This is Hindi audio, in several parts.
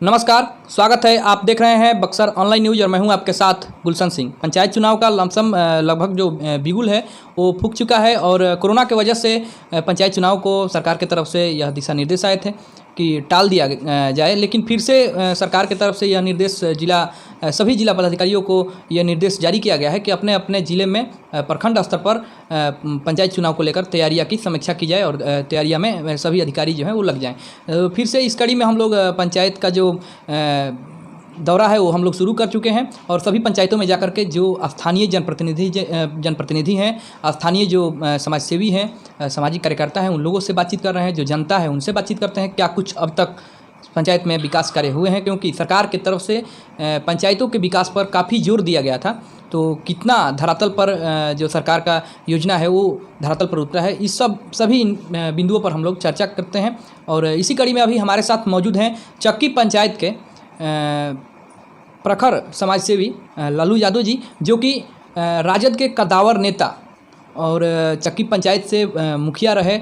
नमस्कार, स्वागत है। आप देख रहे हैं बक्सर ऑनलाइन न्यूज़ और मैं हूं आपके साथ गुलशन सिंह। पंचायत चुनाव का लमसम लगभग जो बिगुल है वो फूंक चुका है और कोरोना के वजह से पंचायत चुनाव को सरकार की तरफ से यह दिशा निर्देश आए थे कि टाल दिया जाए, लेकिन फिर से सरकार की तरफ से यह निर्देश सभी जिला पदाधिकारियों को यह निर्देश जारी किया गया है कि अपने अपने ज़िले में प्रखंड स्तर पर पंचायत चुनाव को लेकर तैयारियां की समीक्षा की जाए और तैयारियां में सभी अधिकारी जो हैं वो लग जाएं। फिर से इस कड़ी में हम लोग पंचायत का जो दौरा है वो हम लोग शुरू कर चुके हैं और सभी पंचायतों में जाकर के जो स्थानीय जनप्रतिनिधि हैं, स्थानीय जो समाजसेवी हैं, सामाजिक कार्यकर्ता हैं, उन लोगों से बातचीत कर रहे हैं। जो जनता है उनसे बातचीत करते हैं क्या कुछ अब तक पंचायत में विकास कार्य हुए हैं, क्योंकि सरकार की तरफ से पंचायतों के विकास पर काफ़ी जोर दिया गया था। तो कितना धरातल पर जो सरकार का योजना है वो धरातल पर उतरा है, इस सभी बिंदुओं पर हम लोग चर्चा करते हैं। और इसी कड़ी में अभी हमारे साथ मौजूद हैं चक्की पंचायत के प्रखर समाजसेवी लालू यादव जी, जो कि राजद के कद्दावर नेता और चक्की पंचायत से मुखिया रहे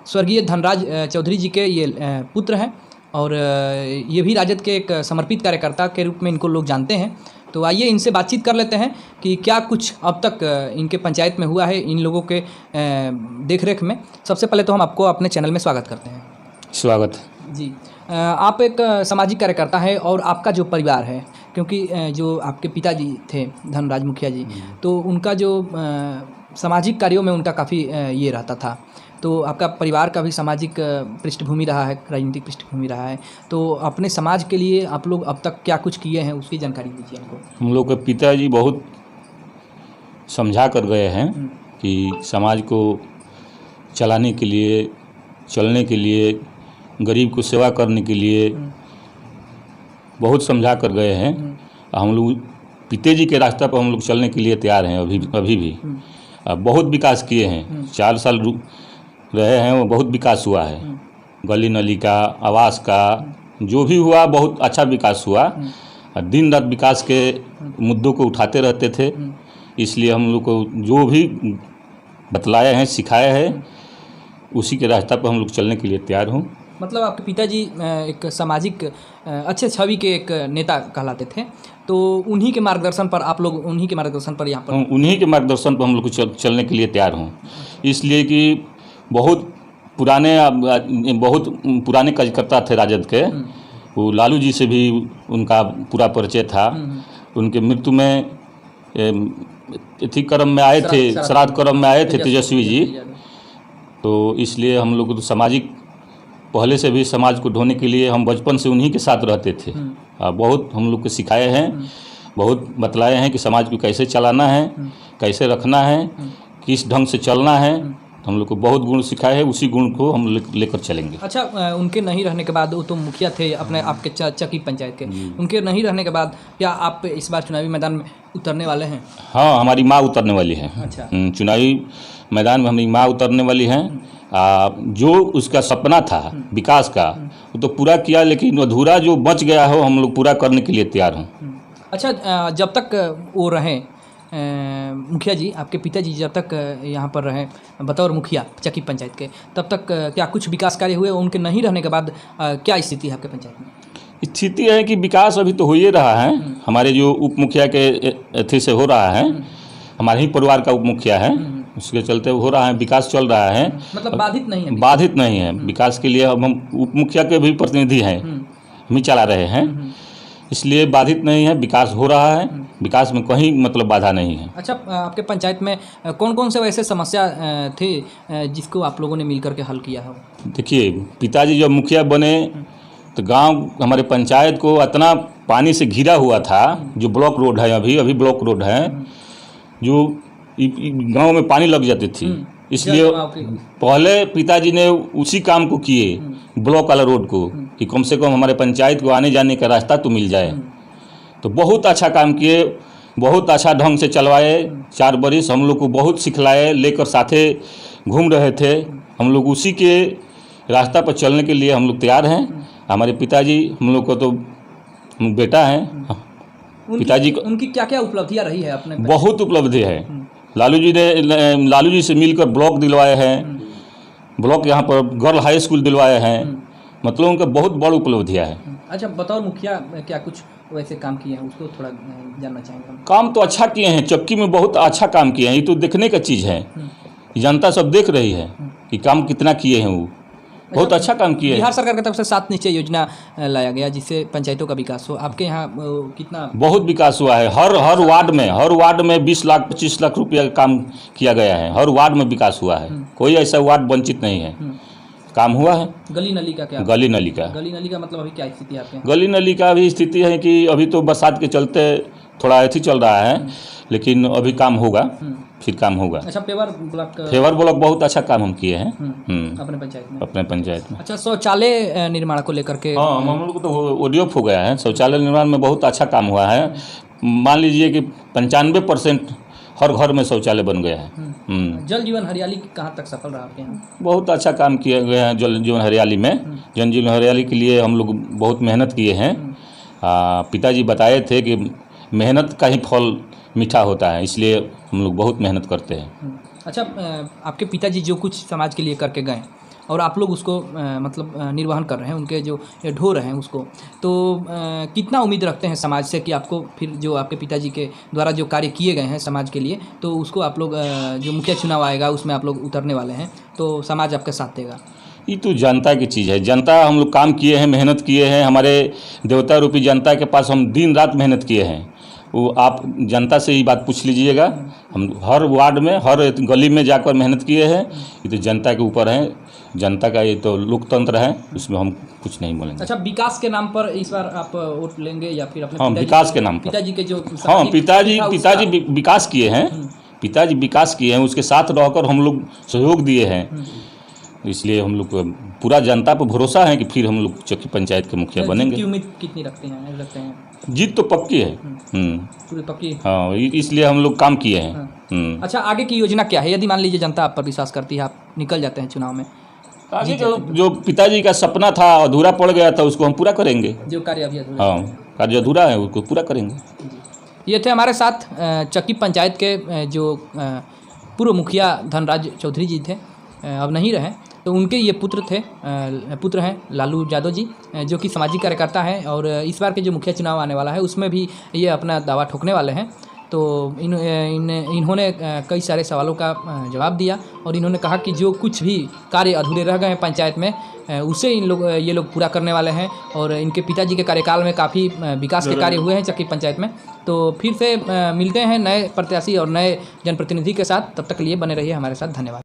स्वर्गीय धनराज चौधरी जी के ये पुत्र हैं और ये भी राजद के एक समर्पित कार्यकर्ता के रूप में इनको लोग जानते हैं। तो आइए इनसे बातचीत कर लेते हैं कि क्या कुछ अब तक इनके पंचायत में हुआ है इन लोगों के देखरेख में। सबसे पहले तो हम आपको अपने चैनल में स्वागत करते हैं। स्वागत जी। आप एक सामाजिक कार्यकर्ता है और आपका जो परिवार है, क्योंकि जो आपके पिताजी थे धनराज मुखिया जी, तो उनका जो सामाजिक कार्यों में उनका काफ़ी ये रहता था। तो आपका परिवार का भी सामाजिक पृष्ठभूमि रहा है, राजनीतिक पृष्ठभूमि रहा है। तो अपने समाज के लिए आप लोग अब तक क्या कुछ किए हैं उसकी जानकारी दीजिए हमको। हम लोग के पिताजी बहुत समझा कर गए हैं कि समाज को चलाने के लिए, चलने के लिए, गरीब को सेवा करने के लिए बहुत समझा कर गए हैं। हम लोग पिताजी के रास्ते पर हम लोग चलने के लिए तैयार हैं अभी भी। बहुत विकास किए हैं, 4 साल रहे हैं, वो बहुत विकास हुआ है। गली नली का, आवास का, जो भी हुआ बहुत अच्छा विकास हुआ। दिन रात विकास के मुद्दों को उठाते रहते थे, इसलिए हम लोग को जो भी बतलाए हैं, सिखाए हैं, उसी के रास्ते पर हम लोग चलने के लिए तैयार हूँ। मतलब आपके पिताजी एक सामाजिक अच्छे छवि के एक नेता कहलाते थे, तो उन्हीं के मार्गदर्शन पर आप लोग उन्हीं के मार्गदर्शन पर यहाँ पर उन्हीं के मार्गदर्शन पर हम लोग को चलने के लिए तैयार हूँ। इसलिए कि बहुत पुराने कार्यकर्ता थे राजद के, वो लालू जी से भी उनका पूरा परिचय था। उनके मृत्यु में कर्म में आए थे, श्राद्ध कर्म में आए थे तेजस्वी जी। तो इसलिए हम लोग तो सामाजिक पहले से भी समाज को ढोने के लिए हम बचपन से उन्हीं के साथ रहते थे। बहुत हम लोग को सिखाए हैं, बहुत बतलाए हैं कि समाज को कैसे चलाना है, कैसे रखना है, किस ढंग से चलना है। हम लोग को बहुत गुण सिखाए हैं, उसी गुण को हम लेकर चलेंगे। अच्छा, उनके नहीं रहने के बाद, वो तो मुखिया थे अपने आपके चक्की पंचायत के, उनके नहीं रहने के बाद क्या आप इस बार चुनावी मैदान में उतरने वाले हैं? हाँ, हमारी माँ उतरने वाली है। अच्छा। चुनावी मैदान में हमारी माँ उतरने वाली हैं। जो उसका सपना था विकास का वो तो पूरा किया, लेकिन अधूरा जो बच गया हो हम लोग पूरा करने के लिए तैयार हूँ। अच्छा, जब तक वो रहें मुखिया जी, आपके पिताजी जब तक यहाँ पर रहें बतौर मुखिया चक्की पंचायत के, तब तक क्या कुछ विकास कार्य हुए? उनके नहीं रहने के बाद क्या स्थिति है आपके पंचायत में? स्थिति है कि विकास अभी तो हो ही रहा है। हमारे जो उप मुखिया के अथी से हो रहा है, हमारे ही परिवार का उप मुखिया है, उसके चलते हो रहा है, विकास चल रहा है। मतलब बाधित नहीं है? बाधित नहीं है। विकास के लिए हम उप मुखिया के भी प्रतिनिधि हैं, हम ही चला रहे हैं, इसलिए बाधित नहीं है, विकास हो रहा है। विकास में कहीं मतलब बाधा नहीं है। अच्छा, आपके पंचायत में कौन कौन से वैसे समस्या थे जिसको आप लोगों ने मिलकर के हल किया हो? देखिए, पिताजी जब मुखिया बने तो गांव हमारे पंचायत को इतना पानी से घिरा हुआ था। जो ब्लॉक रोड है, अभी ब्लॉक रोड है, जो गांव में पानी लग जाती थी, इसलिए पहले पिताजी ने उसी काम को किए, ब्लॉक वाला रोड को, कि कम से कम हमारे पंचायत को आने जाने का रास्ता तो मिल जाए। तो बहुत अच्छा काम किए, बहुत अच्छा ढंग से चलवाए। 4 बरिस हम लोग को बहुत सिखलाए, लेकर साथे घूम रहे थे। हम लोग उसी के रास्ता पर चलने के लिए हम लोग तैयार हैं। हमारे पिताजी हम लोग को तो बेटा हैं। पिताजी को उनकी क्या क्या उपलब्धियाँ रही है अपने? बहुत उपलब्धि है। लालू जी से मिलकर ब्लॉक दिलवाए हैं, ब्लॉक यहाँ पर गर्ल हाई स्कूल दिलवाए हैं, मतलब उनका बहुत बड़ी उपलब्धियाँ है। अच्छा, बतौर मुखिया क्या कुछ वैसे काम किए हैं, उसको थोड़ा जानना चाहेंगे हम। काम तो अच्छा किए हैं, चक्की में बहुत अच्छा काम किए हैं, ये तो देखने का चीज़ है, जनता सब देख रही है कि काम कितना किए हैं वो, बहुत अच्छा काम किए हैं। बिहार सरकार की तरफ से 7 निश्चय योजना लाया गया जिससे पंचायतों का विकास हो, आपके यहाँ कितना? बहुत विकास हुआ है, हर वार्ड में 20 लाख 25 लाख रुपया का काम किया गया है, हर वार्ड में विकास हुआ है, कोई ऐसा वार्ड वंचित नहीं है, काम हुआ है। गली नली का क्या? गली नली का मतलब अभी क्या स्थिति है आपके यहाँ? गली नली का भी स्थिति है कि अभी तो बरसात के चलते थोड़ा ऐसी चल रहा है, लेकिन अभी काम होगा, फिर काम होगा। अच्छा, फेवर ब्लॉक बहुत अच्छा काम हम किए हैं अपने पंचायत में। अच्छा, शौचालय निर्माण को लेकर के? हाँ, हम लोग तो ओडीएफ हो गया है, शौचालय निर्माण में बहुत अच्छा काम हुआ है। मान लीजिए कि 95% हर घर में शौचालय बन गया है। जल जीवन हरियाली कहाँ तक सफल रहा आपके यहाँ? बहुत अच्छा काम किया गया है जल जीवन हरियाली में। जल जीवन हरियाली के लिए हम लोग बहुत मेहनत किए हैं। पिताजी बताए थे कि मेहनत का ही फल मीठा होता है, इसलिए हम लोग बहुत मेहनत करते हैं। अच्छा, आपके पिताजी जो कुछ समाज के लिए करके गए और आप लोग उसको मतलब निर्वहन कर रहे हैं, उनके जो ढो रहे हैं उसको, तो कितना उम्मीद रखते हैं समाज से कि आपको फिर जो आपके पिताजी के द्वारा जो कार्य किए गए हैं समाज के लिए, तो उसको आप लोग जो मुखिया चुनाव आएगा उसमें आप लोग उतरने वाले हैं, तो समाज आपका साथ देगा? ये तो जनता की चीज़ है, जनता, हम लोग काम किए हैं, मेहनत किए हैं, हमारे देवता रूपी जनता के पास हम दिन रात मेहनत किए हैं। वो आप जनता से ही बात पूछ लीजिएगा, हम हर वार्ड में हर गली में जाकर मेहनत किए हैं। ये तो जनता के ऊपर है, जनता का ये तो लोकतंत्र है, उसमें हम कुछ नहीं बोलेंगे। अच्छा, विकास के नाम पर इस बार आप वोट लेंगे या फिर अपने? हाँ, विकास के नाम पर। पिताजी के जो, हाँ, पिताजी विकास किए हैं, पिताजी विकास किए हैं, उसके साथ रहकर हम लोग सहयोग दिए हैं, इसलिए हम लोग पूरा जनता पर भरोसा है कि फिर हम लोग चक्की पंचायत के मुखिया बनेंगे। की उम्मीद कितनी रखते हैं? जीत तो पक्की है, पूरी पक्की। हाँ, इसलिए हम लोग काम किए हैं। अच्छा, आगे की योजना क्या है यदि मान लीजिए जनता आप पर विश्वास करती है, आप निकल जाते हैं चुनाव में? आगे जो पिताजी का सपना था, अधूरा पड़ गया था, उसको हम पूरा करेंगे। जो कार्य अभी अधूरा, हाँ, कार्य अधूरा है, उसको पूरा करेंगे। ये थे हमारे साथ चक्की पंचायत के जो पूर्व मुखिया धनराज चौधरी जी थे, अब नहीं रहे, तो उनके ये पुत्र हैं लालू यादव जी, जो कि सामाजिक कार्यकर्ता हैं और इस बार के जो मुखिया चुनाव आने वाला है उसमें भी ये अपना दावा ठोकने वाले हैं। तो इन्होंने कई सारे सवालों का जवाब दिया और इन्होंने कहा कि जो कुछ भी कार्य अधूरे रह गए हैं पंचायत में, उसे ये लोग पूरा करने वाले हैं और इनके पिताजी के कार्यकाल में काफ़ी विकास के कार्य हुए हैं चक्की पंचायत में। तो फिर से मिलते हैं नए प्रत्याशी और नए जनप्रतिनिधि के साथ, तब तक के लिए बने रहिए हमारे साथ। धन्यवाद।